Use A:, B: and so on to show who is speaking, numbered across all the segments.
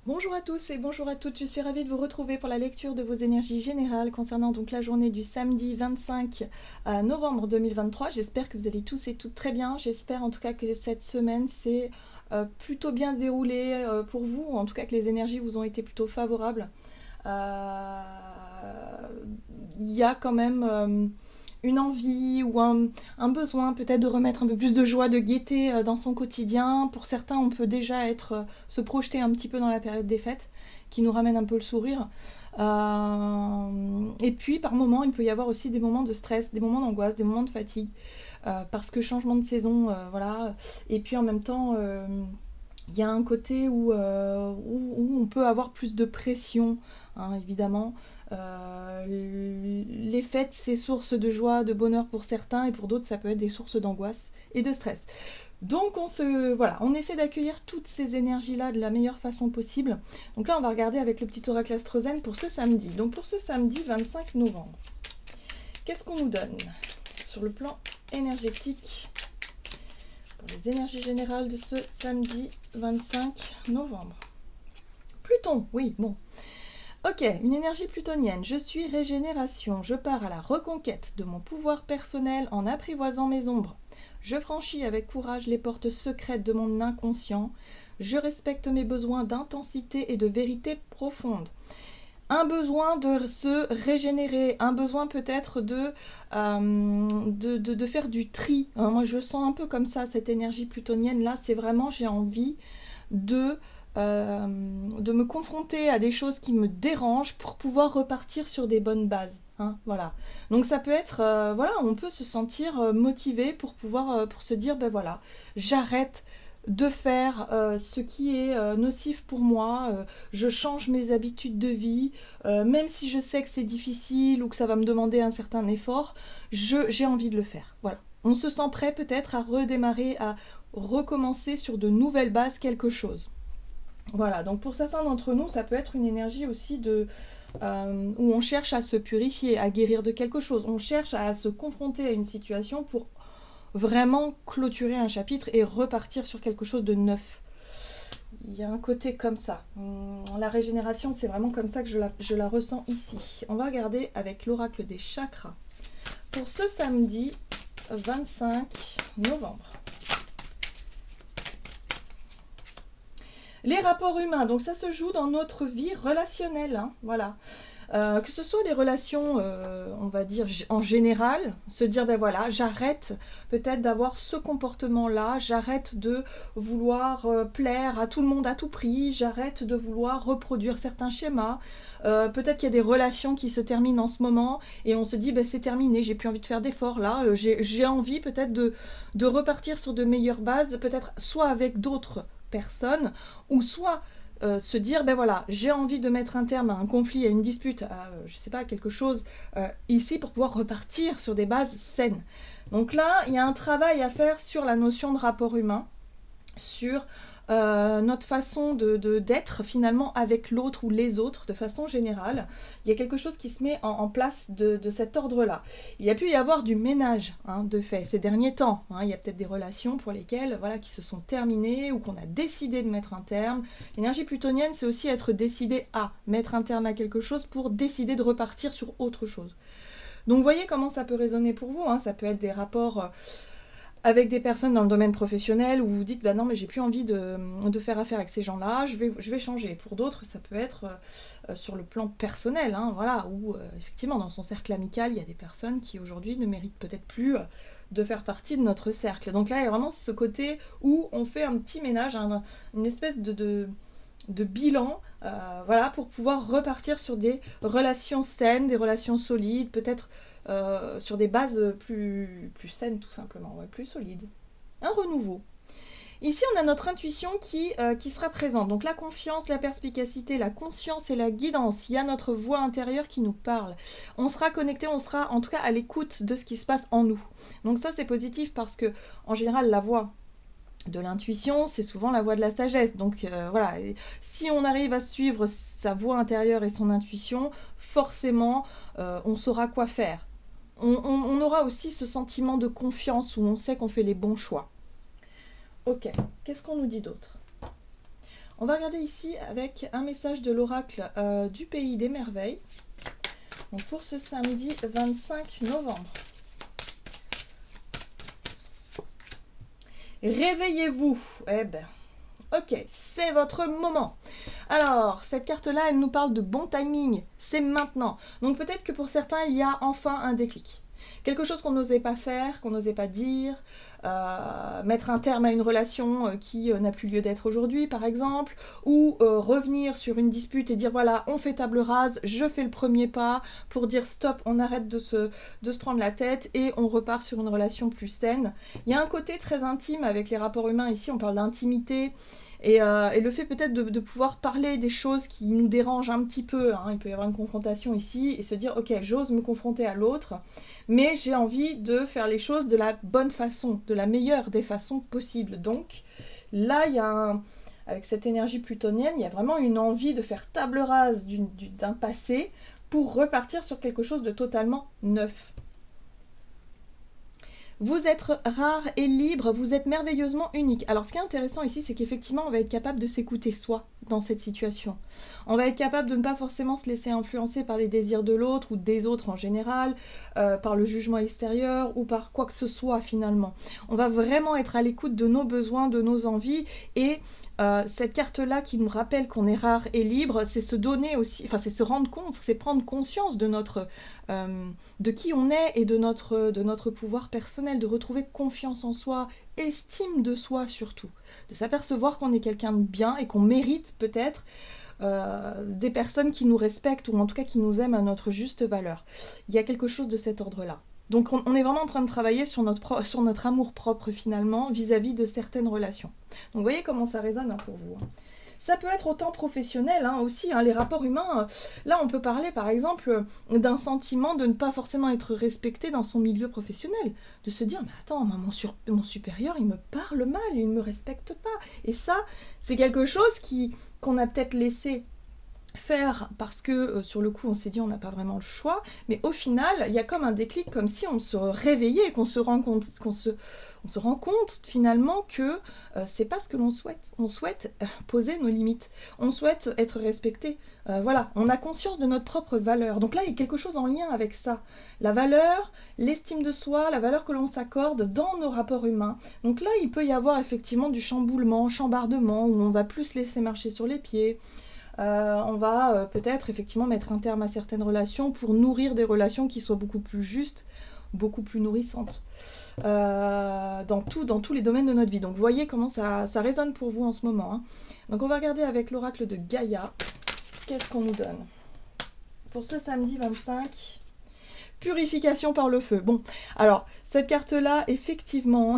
A: Bonjour à tous et bonjour à toutes, je suis ravie de vous retrouver pour la lecture de vos énergies générales concernant donc la journée du samedi 25 novembre 2023. J'espère que vous allez tous et toutes très bien, j'espère en tout cas que cette semaine s'est plutôt bien déroulée pour vous, ou en tout cas que les énergies vous ont été plutôt favorables. Euh, Il y a quand même une envie ou un besoin peut-être de remettre un peu plus de joie, de gaieté dans son quotidien. Pour certains, on peut déjà se projeter un petit peu dans la période des fêtes, qui nous ramène un peu le sourire. Et puis, par moments, il peut y avoir aussi des moments de stress, des moments d'angoisse, des moments de fatigue, parce que changement de saison, voilà. Et puis en même temps, il y a un côté où on peut avoir plus de pression, hein, évidemment. Les fêtes, c'est source de joie, de bonheur pour certains, et pour d'autres, ça peut être des sources d'angoisse et de stress. Donc on essaie d'accueillir toutes ces énergies-là de la meilleure façon possible. Donc là, on va regarder avec le petit oracle Astrozen pour ce samedi. Donc pour ce samedi 25 novembre, qu'est-ce qu'on nous donne sur le plan énergétique pour les énergies générales de ce samedi 25 novembre? Pluton, oui, bon. Ok, une énergie plutonienne. Je suis régénération. Je pars à la reconquête de mon pouvoir personnel en apprivoisant mes ombres. Je franchis avec courage les portes secrètes de mon inconscient. Je respecte mes besoins d'intensité et de vérité profonde. Un besoin de se régénérer, un besoin peut-être de faire du tri. Moi, je sens un peu comme ça, cette énergie plutonienne. Là, c'est vraiment, j'ai envie de, de me confronter à des choses qui me dérangent pour pouvoir repartir sur des bonnes bases. Hein, voilà. Donc ça peut être, voilà, on peut se sentir motivé pour pouvoir, pour se dire, ben voilà, j'arrête de faire ce qui est nocif pour moi, je change mes habitudes de vie, même si je sais que c'est difficile ou que ça va me demander un certain effort, j'ai envie de le faire. Voilà. On se sent prêt peut-être à redémarrer, à recommencer sur de nouvelles bases quelque chose. Voilà, donc pour certains d'entre nous, ça peut être une énergie aussi où on cherche à se purifier, à guérir de quelque chose. On cherche à se confronter à une situation pour vraiment clôturer un chapitre et repartir sur quelque chose de neuf. Il y a un côté comme ça. La régénération, c'est vraiment comme ça que je la ressens ici. On va regarder avec l'oracle des chakras. Pour ce samedi 25 novembre. Les rapports humains, donc ça se joue dans notre vie relationnelle, hein, voilà. Que ce soit les relations, on va dire en général, se dire ben voilà, j'arrête peut-être d'avoir ce comportement-là, j'arrête de vouloir plaire à tout le monde à tout prix, j'arrête de vouloir reproduire certains schémas. Peut-être qu'il y a des relations qui se terminent en ce moment et on se dit ben c'est terminé, j'ai plus envie de faire d'efforts là, j'ai envie peut-être de repartir sur de meilleures bases, peut-être soit avec d'autres personnes ou soit se dire ben voilà, j'ai envie de mettre un terme à un conflit, à une dispute, à je sais pas, quelque chose ici pour pouvoir repartir sur des bases saines. Donc là, il y a un travail à faire sur la notion de rapport humain, sur notre façon d'être finalement avec l'autre ou les autres de façon générale. Il y a quelque chose qui se met en place de cet ordre-là. Il y a pu y avoir du ménage, hein, de fait ces derniers temps. Hein. Il y a peut-être des relations pour lesquelles voilà, qui se sont terminées ou qu'on a décidé de mettre un terme. L'énergie plutonienne, c'est aussi être décidé à mettre un terme à quelque chose pour décider de repartir sur autre chose. Donc vous voyez comment ça peut résonner pour vous. Hein. Ça peut être des rapports avec des personnes dans le domaine professionnel où vous dites bah non mais j'ai plus envie de faire affaire avec ces gens-là, je vais changer. Pour d'autres ça peut être sur le plan personnel, hein, voilà, où effectivement dans son cercle amical il y a des personnes qui aujourd'hui ne méritent peut-être plus de faire partie de notre cercle. Donc là il y a vraiment ce côté où on fait un petit ménage, une espèce de bilan, voilà, pour pouvoir repartir sur des relations saines, des relations solides, peut-être sur des bases plus saines tout simplement, ouais, plus solides. Un renouveau. Ici, on a notre intuition qui sera présente. Donc la confiance, la perspicacité, la conscience et la guidance. Il y a notre voix intérieure qui nous parle. On sera connecté, on sera en tout cas à l'écoute de ce qui se passe en nous. Donc ça, c'est positif parce que, en général, la voix de l'intuition, c'est souvent la voie de la sagesse. Donc voilà, si on arrive à suivre sa voix intérieure et son intuition, forcément, on saura quoi faire. On aura aussi ce sentiment de confiance où on sait qu'on fait les bons choix. Ok, qu'est-ce qu'on nous dit d'autre? On va regarder ici avec un message de l'oracle du pays des merveilles. Donc pour ce samedi 25 novembre. Réveillez-vous. Eh ben, ok, c'est votre moment. Alors, cette carte-là, elle nous parle de bon timing. C'est maintenant. Donc peut-être que pour certains, il y a enfin un déclic. Quelque chose qu'on n'osait pas faire, qu'on n'osait pas dire, mettre un terme à une relation qui n'a plus lieu d'être aujourd'hui, par exemple, ou revenir sur une dispute et dire voilà, on fait table rase, je fais le premier pas pour dire stop, on arrête de se prendre la tête et on repart sur une relation plus saine. Il y a un côté très intime avec les rapports humains ici, on parle d'intimité. Et le fait peut-être de pouvoir parler des choses qui nous dérangent un petit peu, hein, il peut y avoir une confrontation ici, et se dire ok, j'ose me confronter à l'autre, mais j'ai envie de faire les choses de la bonne façon, de la meilleure des façons possibles. Donc là, il y a avec cette énergie plutonienne, il y a vraiment une envie de faire table rase d'un passé pour repartir sur quelque chose de totalement neuf. Vous êtes rare et libre, vous êtes merveilleusement unique. Alors ce qui est intéressant ici, c'est qu'effectivement, on va être capable de s'écouter soi dans cette situation. On va être capable de ne pas forcément se laisser influencer par les désirs de l'autre ou des autres en général, par le jugement extérieur ou par quoi que ce soit finalement. On va vraiment être à l'écoute de nos besoins, de nos envies et cette carte-là qui nous rappelle qu'on est rare et libre, c'est se donner aussi, enfin c'est se rendre compte, c'est prendre conscience de de qui on est et de notre pouvoir personnel, de retrouver confiance en soi, estime de soi surtout, de s'apercevoir qu'on est quelqu'un de bien et qu'on mérite peut-être des personnes qui nous respectent ou en tout cas qui nous aiment à notre juste valeur. Il y a quelque chose de cet ordre-là. Donc on est vraiment en train de travailler sur notre amour propre finalement vis-à-vis de certaines relations. Donc vous voyez comment ça résonne pour vous. Ça peut être autant professionnel aussi, les rapports humains. Là, on peut parler par exemple d'un sentiment de ne pas forcément être respecté dans son milieu professionnel. De se dire, mais attends, mon supérieur, il me parle mal, il ne me respecte pas. Et ça, c'est quelque chose qu'on a peut-être laissé faire parce que sur le coup on s'est dit on n'a pas vraiment le choix, mais au final il y a comme un déclic, comme si on se réveillait et qu'on se rend compte finalement que c'est pas ce que l'on souhaite. On souhaite poser nos limites, on souhaite être respecté, voilà, on a conscience de notre propre valeur. Donc là il y a quelque chose en lien avec ça, la valeur, l'estime de soi, la valeur que l'on s'accorde dans nos rapports humains. Donc là il peut y avoir effectivement du chambardement où on va plus se laisser marcher sur les pieds. On va peut-être effectivement mettre un terme à certaines relations pour nourrir des relations qui soient beaucoup plus justes, beaucoup plus nourrissantes dans tous les domaines de notre vie. Donc vous voyez comment ça résonne pour vous en ce moment. Donc on va regarder avec l'oracle de Gaïa, qu'est-ce qu'on nous donne pour ce samedi 25. Purification par le feu. Bon, alors, cette carte-là, effectivement,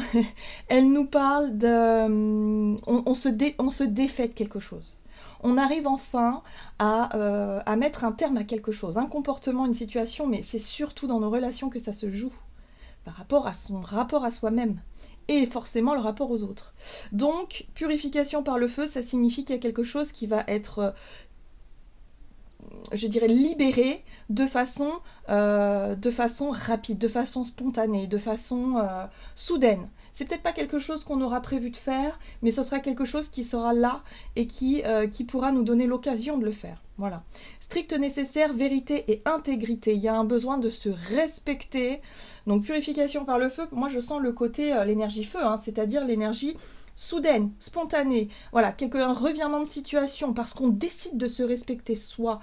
A: elle nous parle de... On se défait de quelque chose. On arrive enfin à mettre un terme à quelque chose, un comportement, une situation, mais c'est surtout dans nos relations que ça se joue, par rapport à son rapport à soi-même, et forcément le rapport aux autres. Donc, purification par le feu, ça signifie qu'il y a quelque chose qui va être... je dirais libéré de façon rapide, de façon spontanée, de façon soudaine. C'est peut-être pas quelque chose qu'on aura prévu de faire, mais ce sera quelque chose qui sera là et qui pourra nous donner l'occasion de le faire. Voilà. Strict nécessaire, vérité et intégrité. Il y a un besoin de se respecter. Donc purification par le feu, moi je sens le côté, l'énergie feu, c'est-à-dire l'énergie soudaine, spontanée. Voilà, un revirement de situation parce qu'on décide de se respecter soi.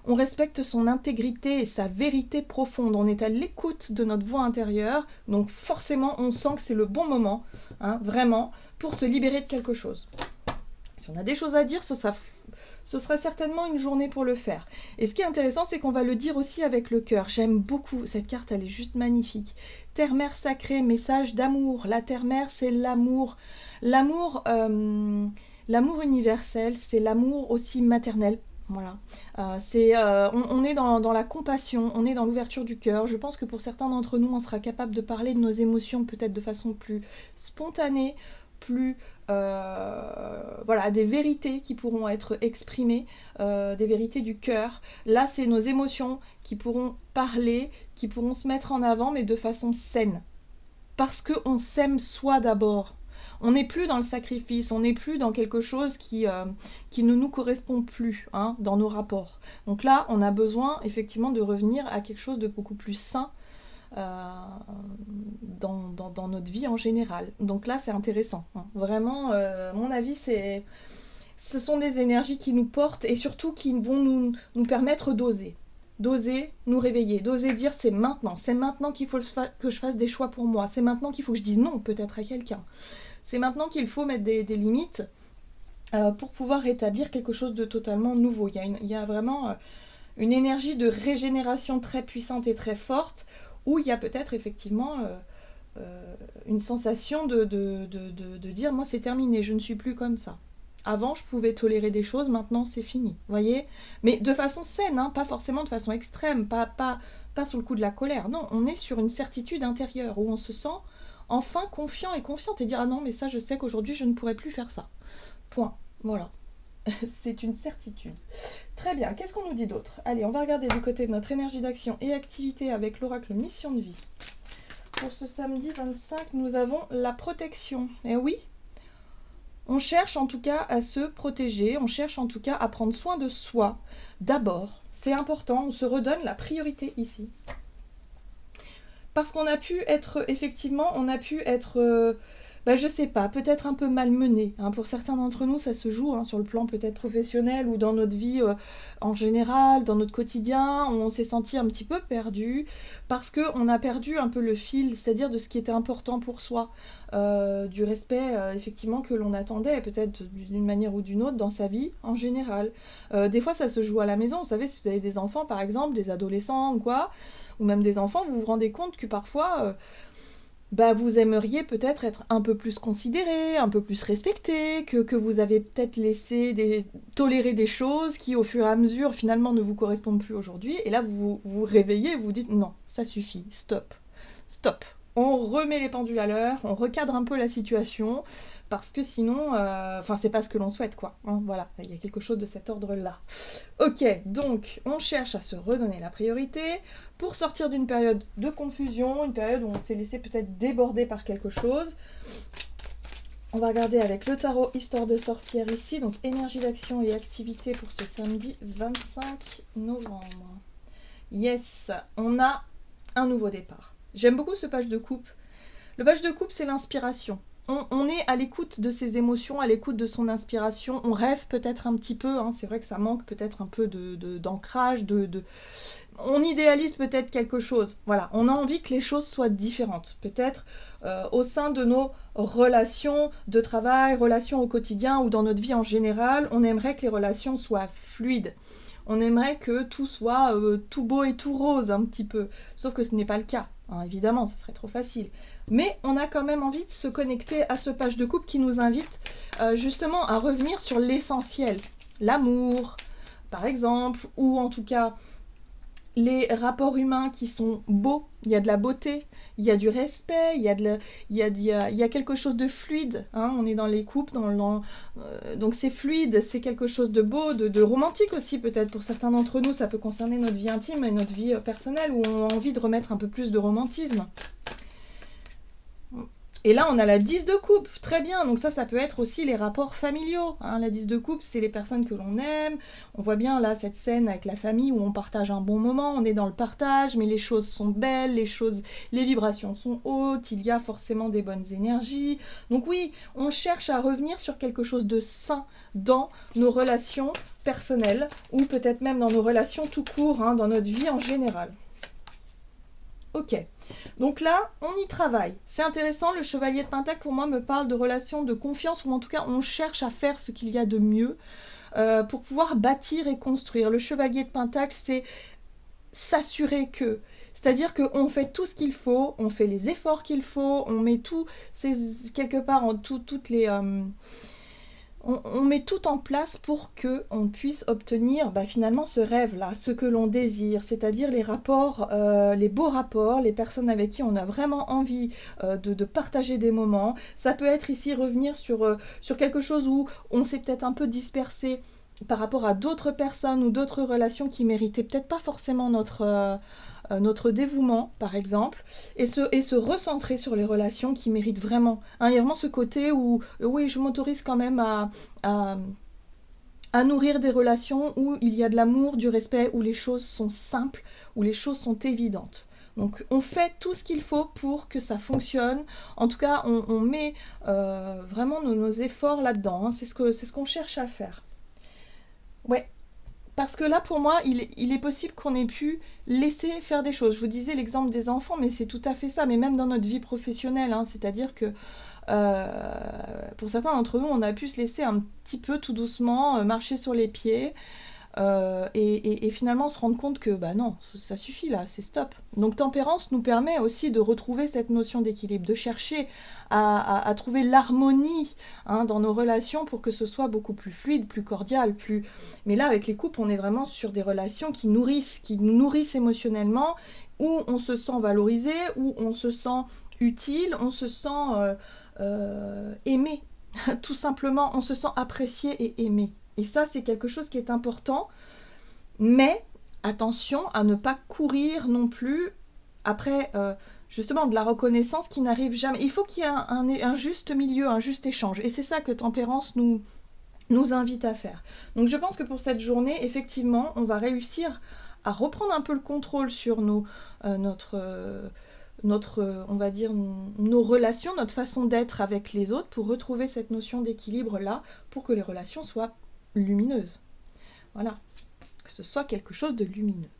A: On respecte son intégrité et sa vérité profonde. On est à l'écoute de notre voix intérieure. Donc forcément, on sent que c'est le bon moment, vraiment, pour se libérer de quelque chose. Si on a des choses à dire, ce sera certainement une journée pour le faire. Et ce qui est intéressant, c'est qu'on va le dire aussi avec le cœur. J'aime beaucoup cette carte, elle est juste magnifique. Terre-mère sacrée, message d'amour. La terre-mère, c'est l'amour. L'amour universel, c'est l'amour aussi maternel. Voilà, on est dans la compassion, on est dans l'ouverture du cœur. Je pense que pour certains d'entre nous, on sera capable de parler de nos émotions peut-être de façon plus spontanée, plus voilà, des vérités qui pourront être exprimées, des vérités du cœur. Là, c'est nos émotions qui pourront parler, qui pourront se mettre en avant, mais de façon saine. Parce qu'on s'aime soi d'abord. On n'est plus dans le sacrifice, on n'est plus dans quelque chose qui ne nous correspond plus, hein, dans nos rapports. Donc là, on a besoin effectivement de revenir à quelque chose de beaucoup plus sain dans notre vie en général. Donc là, c'est intéressant, hein. Vraiment, à mon avis, ce sont des énergies qui nous portent et surtout qui vont nous permettre d'oser. D'oser nous réveiller, d'oser dire c'est maintenant qu'il faut que je fasse des choix pour moi, c'est maintenant qu'il faut que je dise non peut-être à quelqu'un, c'est maintenant qu'il faut mettre des limites pour pouvoir rétablir quelque chose de totalement nouveau. Il y a vraiment une énergie de régénération très puissante et très forte où il y a peut-être effectivement une sensation de dire moi c'est terminé, je ne suis plus comme ça. Avant, je pouvais tolérer des choses, maintenant c'est fini, voyez. Mais de façon saine, hein, pas forcément de façon extrême, pas sous le coup de la colère. Non, on est sur une certitude intérieure où on se sent enfin confiant et confiante et dire ah non, mais ça, je sais qu'aujourd'hui, je ne pourrai plus faire ça. Point. Voilà. C'est une certitude. Très bien, qu'est-ce qu'on nous dit d'autre? Allez, on va regarder du côté de notre énergie d'action et activité avec l'oracle Mission de vie. Pour ce samedi 25, nous avons la protection. Eh oui, on cherche en tout cas à se protéger, on cherche en tout cas à prendre soin de soi. D'abord, c'est important, on se redonne la priorité ici. Parce qu'on a pu être, effectivement, je sais pas, peut-être un peu malmené. Hein. Pour certains d'entre nous, ça se joue sur le plan peut-être professionnel ou dans notre vie en général, dans notre quotidien. On s'est senti un petit peu perdu parce qu'on a perdu un peu le fil, c'est-à-dire de ce qui était important pour soi, du respect effectivement que l'on attendait peut-être d'une manière ou d'une autre dans sa vie en général. Des fois, ça se joue à la maison. Vous savez, si vous avez des enfants par exemple, des adolescents ou quoi, ou même des enfants, vous vous rendez compte que parfois... vous aimeriez peut-être être un peu plus considéré, un peu plus respecté, que vous avez peut-être laissé tolérer des choses qui au fur et à mesure finalement ne vous correspondent plus aujourd'hui, et là vous vous réveillez et vous dites non, ça suffit, stop. On remet les pendules à l'heure, on recadre un peu la situation, parce que sinon, c'est pas ce que l'on souhaite, quoi. Hein, voilà, il y a quelque chose de cet ordre-là. Ok, donc, on cherche à se redonner la priorité pour sortir d'une période de confusion, une période où on s'est laissé peut-être déborder par quelque chose. On va regarder avec le tarot Histoire de sorcière ici, donc énergie d'action et activité pour ce samedi 25 novembre. Yes, on a un nouveau départ. J'aime beaucoup ce page de coupe. Le page de coupe, c'est l'inspiration. On est à l'écoute de ses émotions, à l'écoute de son inspiration. On rêve peut-être un petit peu. Hein, c'est vrai que ça manque peut-être un peu d'ancrage. On idéalise peut-être quelque chose. Voilà, on a envie que les choses soient différentes. Peut-être au sein de nos relations de travail, relations au quotidien ou dans notre vie en général, on aimerait que les relations soient fluides. On aimerait que tout soit tout beau et tout rose un petit peu. Sauf que ce n'est pas le cas. Hein, évidemment, ce serait trop facile. Mais on a quand même envie de se connecter à ce page de coupe qui nous invite justement à revenir sur l'essentiel. L'amour, par exemple, ou en tout cas les rapports humains qui sont beaux. Il y a de la beauté, il y a du respect, il y a quelque chose de fluide. Hein, on est dans les couples, donc c'est fluide, c'est quelque chose de beau, de romantique aussi peut-être. Pour certains d'entre nous, ça peut concerner notre vie intime et notre vie personnelle où on a envie de remettre un peu plus de romantisme. Et là, on a la 10 de coupe, très bien. Donc ça peut être aussi les rapports familiaux. Hein. La 10 de coupe, c'est les personnes que l'on aime. On voit bien là cette scène avec la famille où on partage un bon moment, on est dans le partage, mais les choses sont belles, les vibrations sont hautes, il y a forcément des bonnes énergies. Donc oui, on cherche à revenir sur quelque chose de sain dans nos relations personnelles ou peut-être même dans nos relations tout court, hein, dans notre vie en général. Ok, donc là, on y travaille. C'est intéressant, le chevalier de Pentacle, pour moi, me parle de relations de confiance, ou en tout cas, on cherche à faire ce qu'il y a de mieux pour pouvoir bâtir et construire. Le chevalier de Pentacle, c'est s'assurer que, c'est-à-dire qu'on fait tout ce qu'il faut, on fait les efforts qu'il faut, on met tout, c'est quelque part, toutes les... On met tout en place pour qu'on puisse obtenir finalement ce rêve-là, ce que l'on désire, c'est-à-dire les rapports, les beaux rapports, les personnes avec qui on a vraiment envie de partager des moments. Ça peut être ici revenir sur quelque chose où on s'est peut-être un peu dispersé par rapport à d'autres personnes ou d'autres relations qui méritaient peut-être pas forcément notre dévouement, par exemple, et se recentrer sur les relations qui méritent vraiment. Hein, il y a vraiment ce côté où, oui, je m'autorise quand même à, à nourrir des relations où il y a de l'amour, du respect, où les choses sont simples, où les choses sont évidentes. Donc on fait tout ce qu'il faut pour que ça fonctionne. En tout cas, on met vraiment nos efforts là-dedans. Hein. C'est ce qu'on cherche à faire. Ouais, parce que là, pour moi, il est possible qu'on ait pu laisser faire des choses. Je vous disais l'exemple des enfants, mais c'est tout à fait ça. Mais même dans notre vie professionnelle, hein, c'est-à-dire que pour certains d'entre nous, on a pu se laisser un petit peu tout doucement marcher sur les pieds et finalement se rendre compte que bah non, ça suffit là, c'est stop. Donc tempérance nous permet aussi de retrouver cette notion d'équilibre, de chercher à trouver l'harmonie hein, dans nos relations pour que ce soit beaucoup plus fluide, plus cordial, plus... Mais là, avec les couples, on est vraiment sur des relations qui nous nourrissent émotionnellement, où on se sent valorisé, où on se sent utile, on se sent aimé. Tout simplement, on se sent apprécié et aimé. Et ça, c'est quelque chose qui est important. Mais attention à ne pas courir non plus après justement de la reconnaissance qui n'arrive jamais. Il faut qu'il y ait un juste milieu, un juste échange. Et c'est ça que Tempérance nous invite à faire. Donc je pense que pour cette journée, effectivement, on va réussir à reprendre un peu le contrôle sur on va dire, nos relations, notre façon d'être avec les autres pour retrouver cette notion d'équilibre-là, pour que les relations soient lumineuses. Voilà, que ce soit quelque chose de lumineux.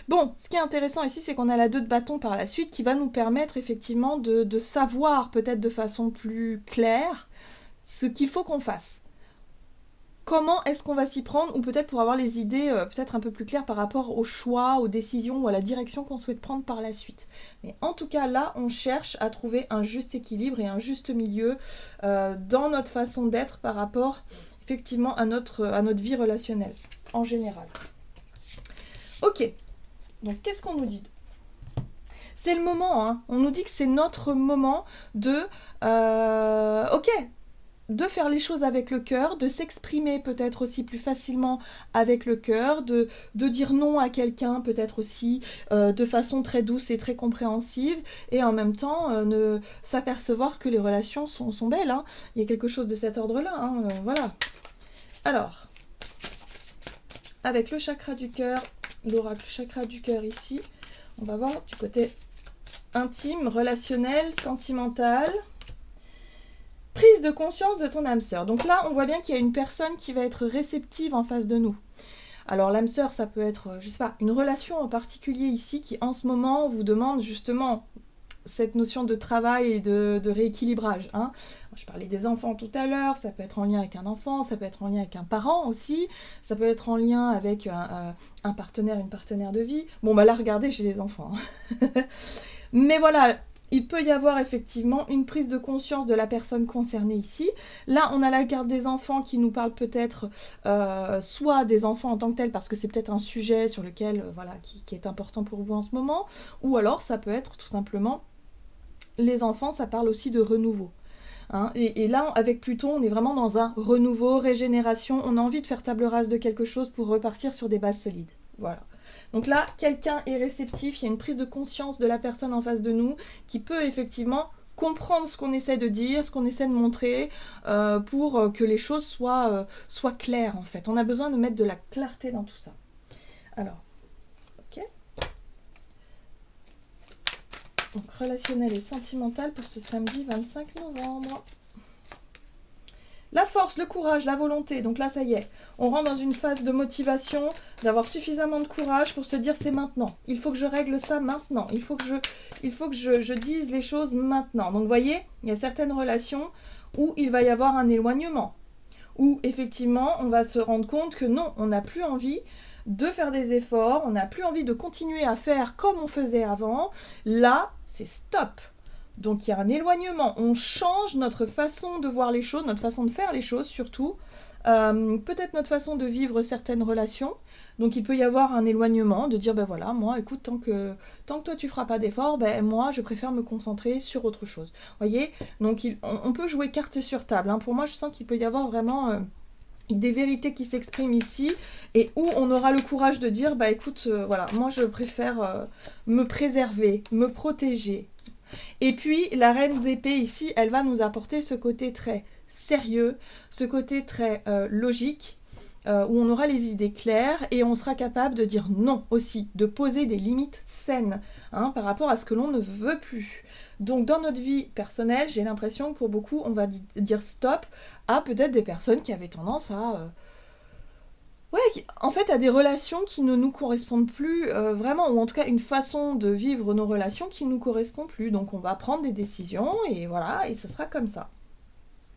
A: Bon, ce qui est intéressant ici, c'est qu'on a la 2 de bâton par la suite qui va nous permettre effectivement de savoir peut-être de façon plus claire ce qu'il faut qu'on fasse. Comment est-ce qu'on va s'y prendre, ou peut-être pour avoir les idées peut-être un peu plus claires par rapport aux choix, aux décisions ou à la direction qu'on souhaite prendre par la suite. Mais en tout cas là, on cherche à trouver un juste équilibre et un juste milieu dans notre façon d'être par rapport effectivement à notre vie relationnelle en général. Ok, donc qu'est-ce qu'on nous dit ? C'est le moment, hein. On nous dit que c'est notre moment de... de faire les choses avec le cœur, de s'exprimer peut-être aussi plus facilement avec le cœur, de dire non à quelqu'un peut-être aussi de façon très douce et très compréhensive, et en même temps s'apercevoir que les relations sont belles. Hein. Il y a quelque chose de cet ordre-là. Hein, voilà. Alors, avec le chakra du cœur, l'oracle chakra du cœur ici, on va voir du côté intime, relationnel, sentimental. Prise de conscience de ton âme sœur. Donc là, on voit bien qu'il y a une personne qui va être réceptive en face de nous. Alors l'âme sœur, ça peut être, je sais pas, une relation en particulier ici qui en ce moment vous demande justement cette notion de travail et de rééquilibrage. Hein. Je parlais des enfants tout à l'heure, ça peut être en lien avec un enfant, ça peut être en lien avec un parent aussi, ça peut être en lien avec un partenaire, une partenaire de vie. Bon, bah là, regardez chez les enfants. Hein. Mais voilà, il peut y avoir effectivement une prise de conscience de la personne concernée ici. Là, on a la carte des enfants qui nous parle peut-être soit des enfants en tant que tels, parce que c'est peut-être un sujet sur lequel, voilà, qui est important pour vous en ce moment, ou alors ça peut être tout simplement les enfants, ça parle aussi de renouveau. Hein, et là, avec Pluton, on est vraiment dans un renouveau, régénération, on a envie de faire table rase de quelque chose pour repartir sur des bases solides. Voilà. Donc là, quelqu'un est réceptif, il y a une prise de conscience de la personne en face de nous qui peut effectivement comprendre ce qu'on essaie de dire, ce qu'on essaie de montrer pour que les choses soient claires en fait. On a besoin de mettre de la clarté dans tout ça. Alors, ok. Donc relationnel et sentimental pour ce samedi 25 novembre. La force, le courage, la volonté. Donc là, ça y est, on rentre dans une phase de motivation, d'avoir suffisamment de courage pour se dire c'est maintenant. Il faut que je règle ça maintenant. Il faut que je dise les choses maintenant. Donc vous voyez, il y a certaines relations où il va y avoir un éloignement. Où effectivement, on va se rendre compte que non, on n'a plus envie de faire des efforts, on n'a plus envie de continuer à faire comme on faisait avant. Là, c'est stop. Donc il y a un éloignement, on change notre façon de voir les choses, notre façon de faire les choses surtout, peut-être notre façon de vivre certaines relations. Donc il peut y avoir un éloignement, de dire ben voilà, moi écoute, tant que toi tu feras pas d'efforts, ben moi je préfère me concentrer sur autre chose. Vous voyez, donc on peut jouer carte sur table. Hein. Pour moi je sens qu'il peut y avoir vraiment des vérités qui s'expriment ici, et où on aura le courage de dire, bah écoute, voilà, moi je préfère me préserver, me protéger. Et puis, la reine d'épée ici, elle va nous apporter ce côté très sérieux, ce côté très logique, où on aura les idées claires et on sera capable de dire non aussi, de poser des limites saines hein, par rapport à ce que l'on ne veut plus. Donc dans notre vie personnelle, j'ai l'impression que pour beaucoup, on va dire stop à peut-être des personnes qui avaient tendance à... en fait, à des relations qui ne nous correspondent plus vraiment, ou en tout cas une façon de vivre nos relations qui ne nous correspond plus. Donc on va prendre des décisions et voilà, et ce sera comme ça.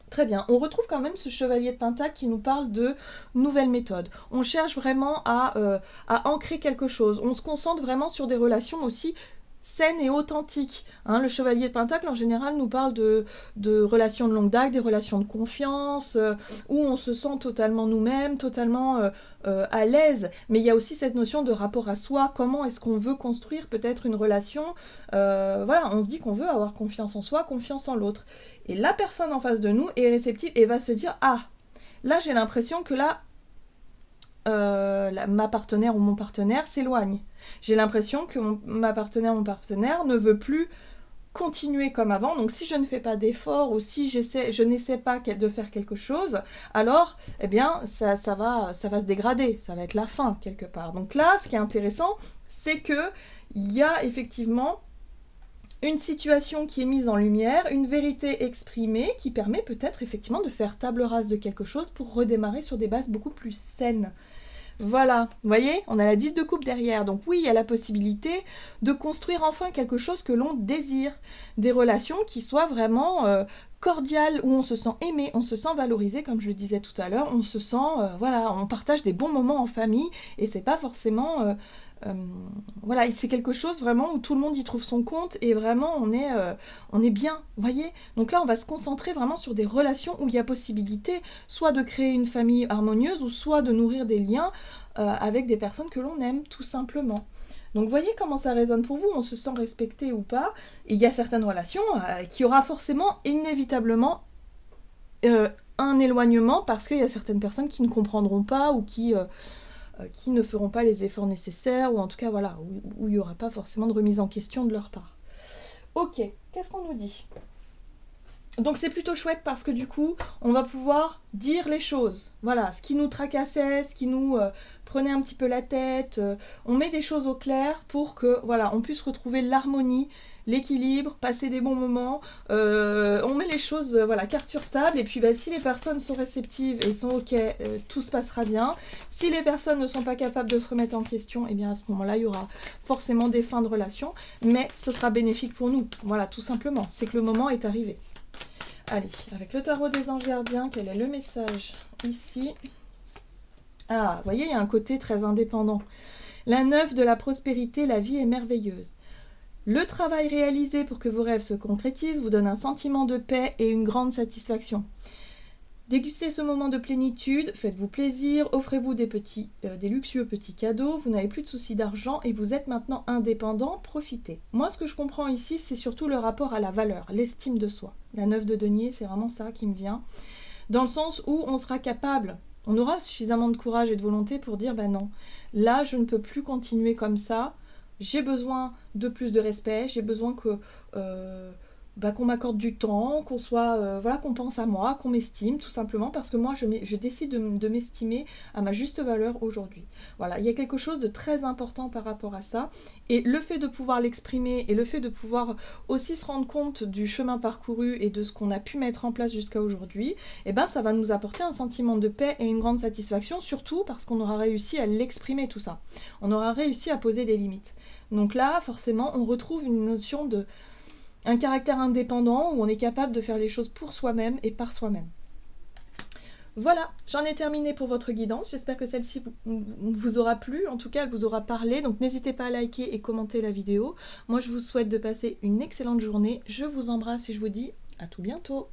A: Très bien, on retrouve quand même ce chevalier de Pentacle qui nous parle de nouvelles méthodes. On cherche vraiment à ancrer quelque chose. On se concentre vraiment sur des relations aussi saines et authentiques. Hein, le chevalier de Pentacle, en général, nous parle de relations de longue date, des relations de confiance, où on se sent totalement nous-mêmes, totalement à l'aise. Mais il y a aussi cette notion de rapport à soi. Comment est-ce qu'on veut construire peut-être une relation voilà, on se dit qu'on veut avoir confiance en soi, confiance en l'autre. Et la personne en face de nous est réceptive et va se dire « Ah, là j'ai l'impression que là, ma partenaire ou mon partenaire s'éloigne. J'ai l'impression que ma partenaire ou mon partenaire ne veut plus continuer comme avant. Donc si je ne fais pas d'effort ou si je n'essaie pas de faire quelque chose, alors eh bien ça va se dégrader. Ça va être la fin quelque part. Donc là, ce qui est intéressant, c'est que il y a effectivement une situation qui est mise en lumière, une vérité exprimée qui permet peut-être effectivement de faire table rase de quelque chose pour redémarrer sur des bases beaucoup plus saines. Voilà, vous voyez, on a la 10 de coupe derrière, donc oui, il y a la possibilité de construire enfin quelque chose que l'on désire, des relations qui soient vraiment cordiales, où on se sent aimé, on se sent valorisé, comme je le disais tout à l'heure, on se sent, voilà, on partage des bons moments en famille, et c'est pas forcément... voilà, c'est quelque chose vraiment où tout le monde y trouve son compte et vraiment on est bien, vous voyez. Donc là on va se concentrer vraiment sur des relations où il y a possibilité soit de créer une famille harmonieuse ou soit de nourrir des liens avec des personnes que l'on aime tout simplement. Donc voyez comment ça résonne pour vous, on se sent respecté ou pas. Et il y a certaines relations qui aura forcément inévitablement un éloignement parce qu'il y a certaines personnes qui ne comprendront pas ou qui ne feront pas les efforts nécessaires, ou en tout cas, voilà, où il n'y aura pas forcément de remise en question de leur part. Ok, qu'est-ce qu'on nous dit ? Donc c'est plutôt chouette parce que du coup, on va pouvoir dire les choses. Voilà, ce qui nous tracassait, ce qui nous prenait un petit peu la tête, on met des choses au clair pour que, voilà, on puisse retrouver l'harmonie, l'équilibre, passer des bons moments, on met les choses, voilà, carte sur table, et puis bah, si les personnes sont réceptives et sont ok, tout se passera bien. Si les personnes ne sont pas capables de se remettre en question, et bien à ce moment-là, il y aura forcément des fins de relation, mais ce sera bénéfique pour nous, voilà, tout simplement, c'est que le moment est arrivé. Allez, avec le tarot des anges gardiens, quel est le message ici ? Ah, vous voyez, il y a un côté très indépendant. La 9 de la prospérité, la vie est merveilleuse. Le travail réalisé pour que vos rêves se concrétisent vous donne un sentiment de paix et une grande satisfaction. Dégustez ce moment de plénitude, faites-vous plaisir, offrez-vous des luxueux petits cadeaux, vous n'avez plus de soucis d'argent et vous êtes maintenant indépendant, profitez. Moi, ce que je comprends ici, c'est surtout le rapport à la valeur, l'estime de soi. La 9 de denier, c'est vraiment ça qui me vient. Dans le sens où on sera capable, on aura suffisamment de courage et de volonté pour dire, ben non, là, je ne peux plus continuer comme ça, j'ai besoin de plus de respect, j'ai besoin que... qu'on m'accorde du temps, qu'on soit, voilà, qu'on pense à moi, qu'on m'estime, tout simplement parce que moi je décide de m'estimer à ma juste valeur aujourd'hui. Voilà, il y a quelque chose de très important par rapport à ça, et le fait de pouvoir l'exprimer et le fait de pouvoir aussi se rendre compte du chemin parcouru et de ce qu'on a pu mettre en place jusqu'à aujourd'hui, eh ben ça va nous apporter un sentiment de paix et une grande satisfaction, surtout parce qu'on aura réussi à l'exprimer tout ça. On aura réussi à poser des limites. Donc là, forcément, on retrouve une notion de un caractère indépendant où on est capable de faire les choses pour soi-même et par soi-même. Voilà, j'en ai terminé pour votre guidance. J'espère que celle-ci vous aura plu. En tout cas, elle vous aura parlé. Donc n'hésitez pas à liker et commenter la vidéo. Moi, je vous souhaite de passer une excellente journée. Je vous embrasse et je vous dis à tout bientôt.